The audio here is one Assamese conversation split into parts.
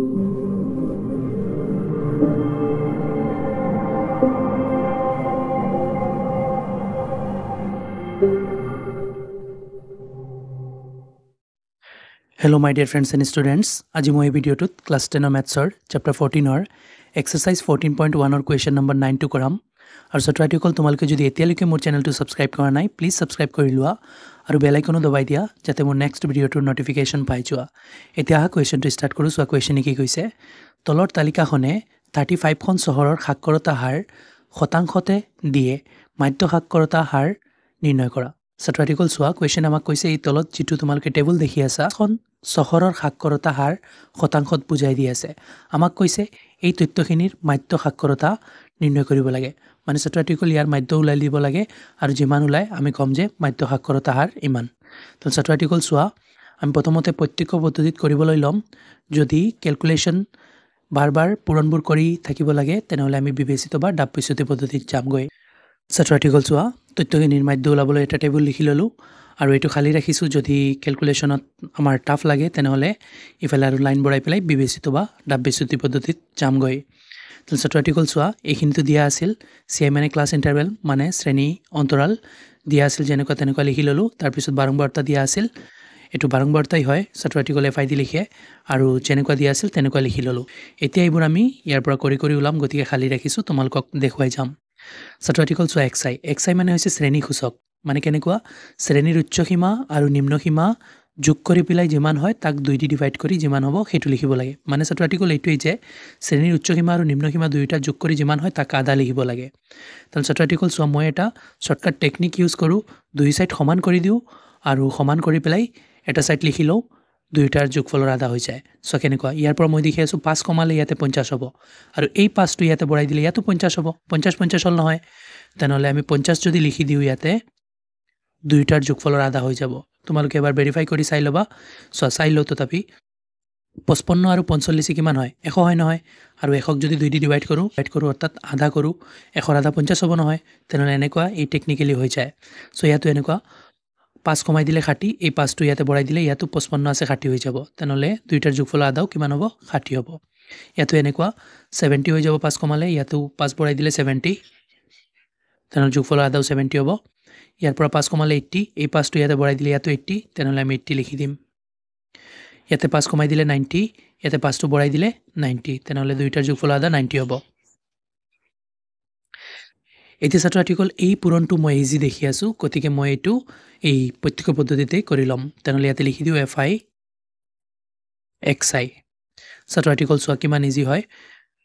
Hello my dear friends and students. আজি মই এই ভিডিঅ'টোত ক্লাছ 10 মেথছৰ চেপ্টাৰ 14ৰ এক্সাৰসাইজ 14.1ৰ কুৱেশ্যন নম্বৰ 9 কৰাম আৰু ছাত্ৰছাত্ৰীসকল তোমালোকে যদি এতিয়ালৈকে মোৰ চেনেলটো ছাবস্ক্ৰাইব কৰা নাই প্লিজ ছাবস্ক্ৰাইব কৰি লোৱা আৰু বেল আইকনো দবাই দিয়া যাতে মোৰ নেক্সট ভিডিঅ'টোৰ নটিফিকেশ্যন পাই যোৱা এতিয়া কুৱেশ্যনটো ষ্টাৰ্ট কৰোঁ চোৱা কুৱেশ্যনে কি কৈছে তলৰ তালিকাখনে 35খন চহৰৰ সাক্ষৰতা হাৰ শতাংশতে দিয়ে মাধ্য সাক্ষৰতা হাৰ নিৰ্ণয় কৰা ছাত্ৰছাত্ৰীসকল চোৱা কুৱেশ্যন আমাক কৈছে এই তলত যিটো তোমালোকে টেবুল দেখি আছা এখন চহৰৰ সাক্ষৰতা হাৰ শতাংশত বুজাই দি আছে আমাক কৈছে এই তথ্যখিনিৰ মাধ্য সাক্ষৰতা নিৰ্ণয় কৰিব লাগে মানে ছাত্ৰছাত্ৰীসকল ইয়াৰ মাধ্য ওলাই দিব লাগে আৰু যিমান ওলাই আমি কম যে মাধ্য সাক্ষৰতা হাৰ ইমান তো ছাত্ৰছাত্ৰীসকল চোৱা আমি প্ৰথমতে প্ৰত্যক্ষ পদ্ধতিত কৰিবলৈ ল'ম যদি ক্যালকুলেশন বাৰ পূৰণবোৰ কৰি থাকিব লাগে তেনেহলে আমি বিবেচিত বা ডাববিচ্যুতি পদ্ধতিত যামগৈ ছাত্ৰছাত্ৰীসকল চোৱা তথ্যখিনিৰ মাধ্য ওলাবলৈ এটা টেবুল লিখি ল'লোঁ আৰু এইটো খালি ৰাখিছোঁ যদি ক্যালকুলেশনত আমাৰ টাফ লাগে তেনেহলে ইফালে আৰু লাইন বঢ়াই পেলাই বিবেচিত বা ডাববিচ্যুতি পদ্ধতিত যামগৈ তো ছাত্ৰছাত্ৰীসকল চোৱা এইখিনিটো দিয়া আছিল CI মানে ক্লাছ ইণ্টাৰভেল মানে শ্ৰেণী অন্তৰাল দিয়া আছিল যেনেকুৱা তেনেকুৱা লিখি ল'লোঁ তাৰপিছত বাৰম্বাৰতা দিয়া আছিল এটো বাৰম্বাৰতাই হয় ছাত্ৰছাত্ৰীসকলে FID লিখে আৰু যেনেকুৱা দিয়া আছিল তেনেকুৱা লিখি ল'লোঁ এতিয়া এইবোৰ আমি ইয়াৰ পৰা কৰি ওলাম গতিকে খালি ৰাখিছোঁ তোমালোকক দেখুৱাই যাম ছাত্ৰছাত্ৰীসকল চোৱা xi মানে হৈছে শ্ৰেণী সূচক মানে কেনেকুৱা শ্ৰেণীৰ উচ্চ সীমা আৰু নিম্ন সীমা যোগ কৰি পেলাই যিমান হয় তাক 2 দি ডিভাইড কৰি যিমান হ'ব সেইটো লিখিব লাগে মানে ছাত্ৰছাত্ৰীসকল এইটোই যে শ্ৰেণীৰ উচ্চ সীমা আৰু নিম্ন সীমা দুয়োটা যোগ কৰি যিমান হয় তাক আধা লিখিব লাগে তাৰ ছাত্ৰছাত্ৰীসকল চোৱা মই এটা শৰ্টকাট টেকনিক ইউজ কৰোঁ দুই সাইড সমান কৰি দিওঁ আৰু সমান কৰি পেলাই এটা সাইড লিখি লওঁ দুয়োটাৰ যোগফলৰ আধা হৈ যায় সো কেনেকুৱা ইয়াৰ পৰা মই দেখি আছো 5 কমালে ইয়াতে 50 হ'ব আৰু এই 5টো ইয়াতে বঢ়াই দিলে ইয়াতো 50 হ'ব 50 হল নহয় তেনেহলে আমি 50 যদি লিখি দিও ইয়াতে দুয়োটাৰ যোগফলৰ আধা হৈ যাব তোমালোকে এবাৰ ভেৰিফাই কৰি চাই লবা সো চাই লও তথাপি 55 আৰু 45 কিমান হয় 100 হয় নহয় আৰু 100ক যদি 2 দি ডিভাইড কৰো অৰ্থাৎ আধা কৰো 100ৰ আধা 50 হ'ব নহয় তেনেহলে এনেকুৱা এই টেকনিক্যালি হৈ যায় সো ইয়াতো এনেকুৱা 5 কমাই দিলে 60 এই 5টো ইয়াতে বঢ়াই দিলে ইয়াতো 55 আছে 60 হৈ যাব তেনেহলে দুইটাৰ যোগফল আধাও কিমান হ'ব 60 হ'ব ইয়াতো এনেকুৱা 70 হৈ যাব 5 কমালে ইয়াতো 5 বঢ়াই দিলে 70 তেনেহলে যোগফল আধাও 70 হ'ব ইয়াৰ পৰা 5 কমালে 80 এই 5টো ইয়াতে বঢ়াই দিলে ইয়াতো 80 তেনেহলে আমি 80 লিখি দিম ইয়াতে 5 কমাই দিলে 90 ইয়াতে 5টো বঢ়াই দিলে 90 তেনেহলে দুইটাৰ যোগফল আধা 90 হ'ব এতিয়া ছাত্ৰছাত্ৰীসকল এই পূৰণটো মই ইজি দেখি আছো গতিকে মই এইটো এই প্ৰত্যক্ষ পদ্ধতিতে কৰি লম তেনেহলে ইয়াতে লিখি দিও FI xi ছাত্ৰছাত্ৰীসকল চোৱা কিমান ইজি হয়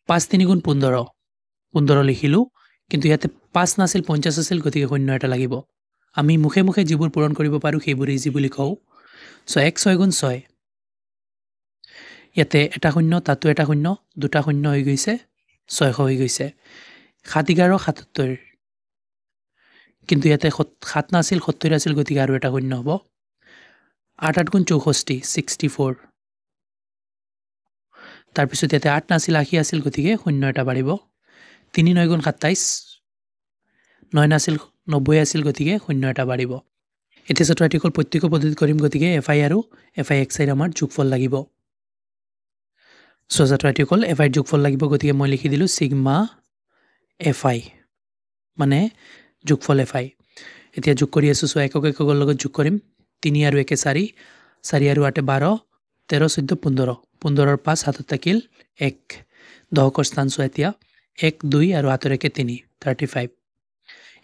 5 3 গুণ 15 লিখিলো কিন্তু ইয়াতে 5 নাছিল 50 আছিল গতিকে শূন্য এটা লাগিব আমি মুখে মুখে যিবোৰ পূৰণ কৰিব পাৰো সেইবোৰ ইজি বুলি কও সো x 6 গুণ 6 ইয়াতে এটা শূন্য তাতো এটা শূন্য দুটা শূন্য হৈ গৈছে 600 হৈ গৈছে 7 11 77 কিন্তু ইয়াতে 7 নাছিল 70 আছিল গতিকে আৰু এটা শূন্য হ'ব 8 8 গুণ 64 64 তাৰপিছত ইয়াতে 8 নাছিল 80 আছিল গতিকে শূন্য এটা বাঢ়িব 3 9 গুণ 27 9 নাছিল 90 আছিল গতিকে শূন্য এটা বাঢ়িব এতিয়া ছাত্ৰছাত্ৰীসকল প্ৰত্যক্ষ পদ্ধতিত কৰিম গতিকে FI আৰু FI xi ৰ আমাৰ যোগফল লাগিব সো ছাত্ৰছাত্ৰীসকল FI যোগফল লাগিব গতিকে মই লিখি দিলো সিগমা FI মানে যোগফল FI এতিয়া যোগ কৰি আছো সো একক এককৰ লগত যোগ কৰিম 3 আৰু 1 4 4 আৰু 8 12 13 14 15 15 ৰ 5 হাতত থাকিল 1 দহকৰ স্থান সো এতিয়া 1 2 আৰু 8 ৰ 1 3 35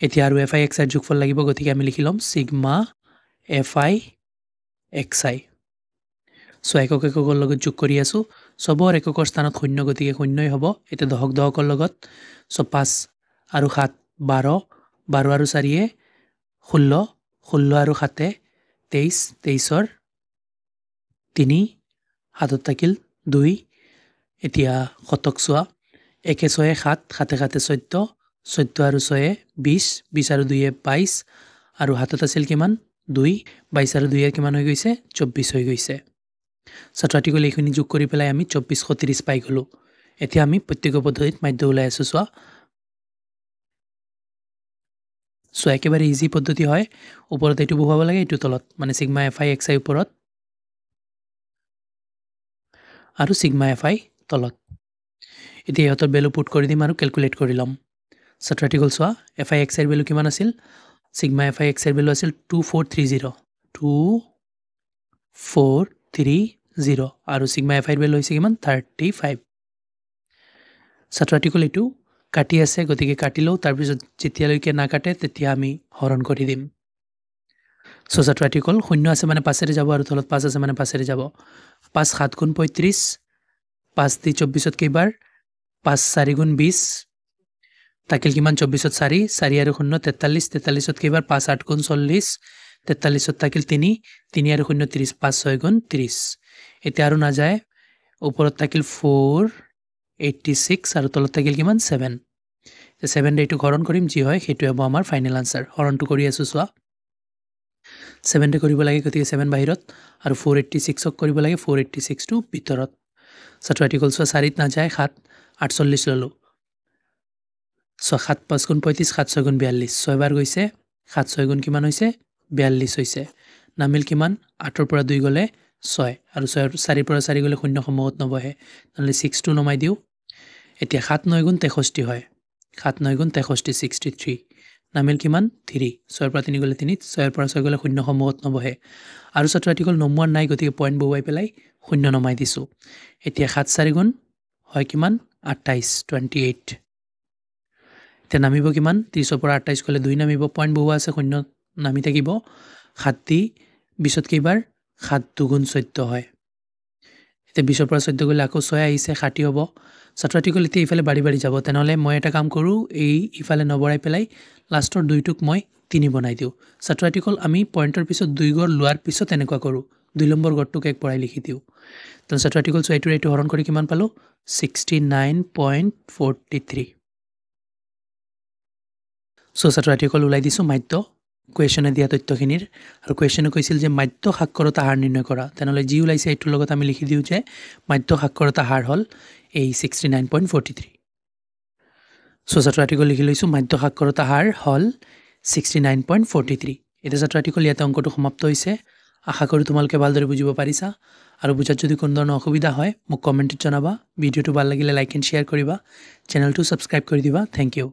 এতিয়া আৰু FI xi যোগফল লাগিব গতিকে আমি লিখি লম সিগমা FI xi সো একক এককৰ লগত যোগ কৰি আছো সবৰ এককৰ স্থানত শূন্য গতিকে শূন্যই হ'ব এটা দহকৰ লগত সো 5 আৰু 7 12 12 আৰু 4 16 16 আৰু 7 23 23ৰ 3 হাতত থাকিল 2 এতিয়া শতক চোৱা 1 6 7 7 7 14 14 আৰু 6 20 20 আৰু 2 22 আৰু হাতত আছিল কিমান 2 22 আৰু 2 কিমান হৈ গৈছে 24 হৈ গৈছে ছাত্ৰছাত্ৰীসকল এইখিনি যোগ কৰি পেলাই আমি 2430 পাই গলো এতিয়া আমি প্ৰত্যক্ষ পদ্ধতিত মাধ্য ওলাই আছো চোৱা সো একেবাৰে ইজি পদ্ধতি হয় ওপৰত এইটো বহুৱাব লাগে এইটো তলত মানে সিগমা FI xi ওপৰত আৰু সিগমা fi তলত এতিয়া ইহঁতৰ ভ্যালু পুট কৰি দিম আৰু ক্যালকুলেট কৰি লম সাবট্ৰেক্টিকল চোৱা fi x এৰ ভ্যালু কিমান আছিল সিগমা fi x এৰ ভ্যালু আছিল 2430 2430 আৰু সিগমা fi এৰ ভ্যালু হৈছে কিমান 35 সাবট্ৰেক্টিকল এটো কাটি আছে গতিকে কাটি লও তাৰ পিছত যেতিয়ালৈকে না কাটে তেতিয়া আমি হৰণ কৰি দিম সো সাবট্ৰেক্টিকল শূন্য আছে মানে পাছেৰে যাব আৰু তলত 5 আছে মানে পাছেৰে যাব 5 7 গুণ 35 5 দি 24 কেইবাৰ 5 4 গুণ 20 তাকিল কিমান 24 4 4 আৰু 0 43 43 কেইবাৰ 5 8 গুণ 40 43 তাকিল 3 3 আৰু 0 30 5 6 গুণ 30 এতিয়া আৰু না যায় ওপৰত তাকিল 486 আৰু তলত তাকিল কিমান 7 7 ডে টু হৰণ কৰিম যি হয় হেতু হ'ব আমাৰ ফাইনাল আনসাৰ হৰণটো কৰি আছো সোৱা 7 ডে কৰিব লাগে গতিকে 7 বাহিৰত আৰু 486 ক কৰিব লাগে 486 টু ভিতৰত সাবট্ৰেক্টিকল সোৱা 4 না যায় 7 48 ললো 7 5 গুণ 35 7 6 গুণ 42 6 বাৰ গৈছে 7 6 গুণ কিমান হৈছে 42 হৈছে নামিল কিমান 8 ৰ পৰা 2 গলে 6 আৰু 6 4 পৰা 4 গলে 0 সমহত নবহে নহলে 6 টু নমাই দিও এতিয়া 7 9 গুণ 63 হয় 7 9 গুণ 63 63 নামিল কিমান 3 6 পৰা 3 গলে 3 6 পৰা 6 গলে 0 সমহত নবহে আৰু সাবট্ৰেক্টিকল নমুৱাৰ নাই গতিকে পইণ্ট বহুৱাই পেলাই 0 নমাই দিছো এতিয়া 7 4 গুণ হয় কিমান 28 28 তে নামিব কিমান 30 পৰা 28 গলে 2 নামিব পইণ্ট বহুৱা আছে 0 নামি থাকিব 7 দি 20 কেইবাৰ 7 2 গুণ 14 হয় এতিয়া 20 পৰা 14 গলে আকৌ 6 আহিছে 60 হ'ব সাবট্ৰেক্টিকল এতিয়া ইফালে বাঢ়ি বাঢ়ি যাব তেনেহলে মই এটা কাম কৰো এই ইফালে নবঢ়াই পেলাই লাষ্টৰ 2 টুক মই 3 বনাই দিও সাবট্ৰেক্টিকল আমি পইণ্টৰ পিছত 2 গড় লোৱাৰ পিছত এনেকুৱা কৰো 2 নম্বৰ গড়টোক এক বঢ়াই লিখি দিও তো সাবট্ৰেক্টিকল সো এইটো হৰণ কৰি কিমান পালো 69.43 সো সাবট্ৰেক্টিকল উলাই দিছো মাধ্য কোৱেশ্যনে দিয়া তথ্যখিনিৰ আৰু কোৱেশ্যনে কৈছিল যে মাধ্য সাক্ষৰতা হাৰ নিৰ্ণয় কৰা তেনেহলে যি উলাইছে এইটোৰ লগত আমি লিখি দিও যে মাধ্য সাক্ষৰতা হাৰ হল এই 69.43 সো সাবট্ৰেক্টিকল লিখি লৈছো মাধ্য সাক্ষৰতা হাৰ হল 69.43 এটা সাবট্ৰেক্টিকল ইয়াতে অংকটো সমাপ্ত হৈছে আশা কৰো তোমালোকে ভালদৰে বুজিব পাৰিছা আৰু বুজাত যদি কোনো ধৰণৰ অসুবিধা হয় মোক কমেন্টত জনাবা ভিডিওটো ভাল লাগিলে লাইক এণ্ড শেয়াৰ কৰিবা চেনেলটো সাবস্ক্ৰাইব কৰি দিবা থ্যাংক ইউ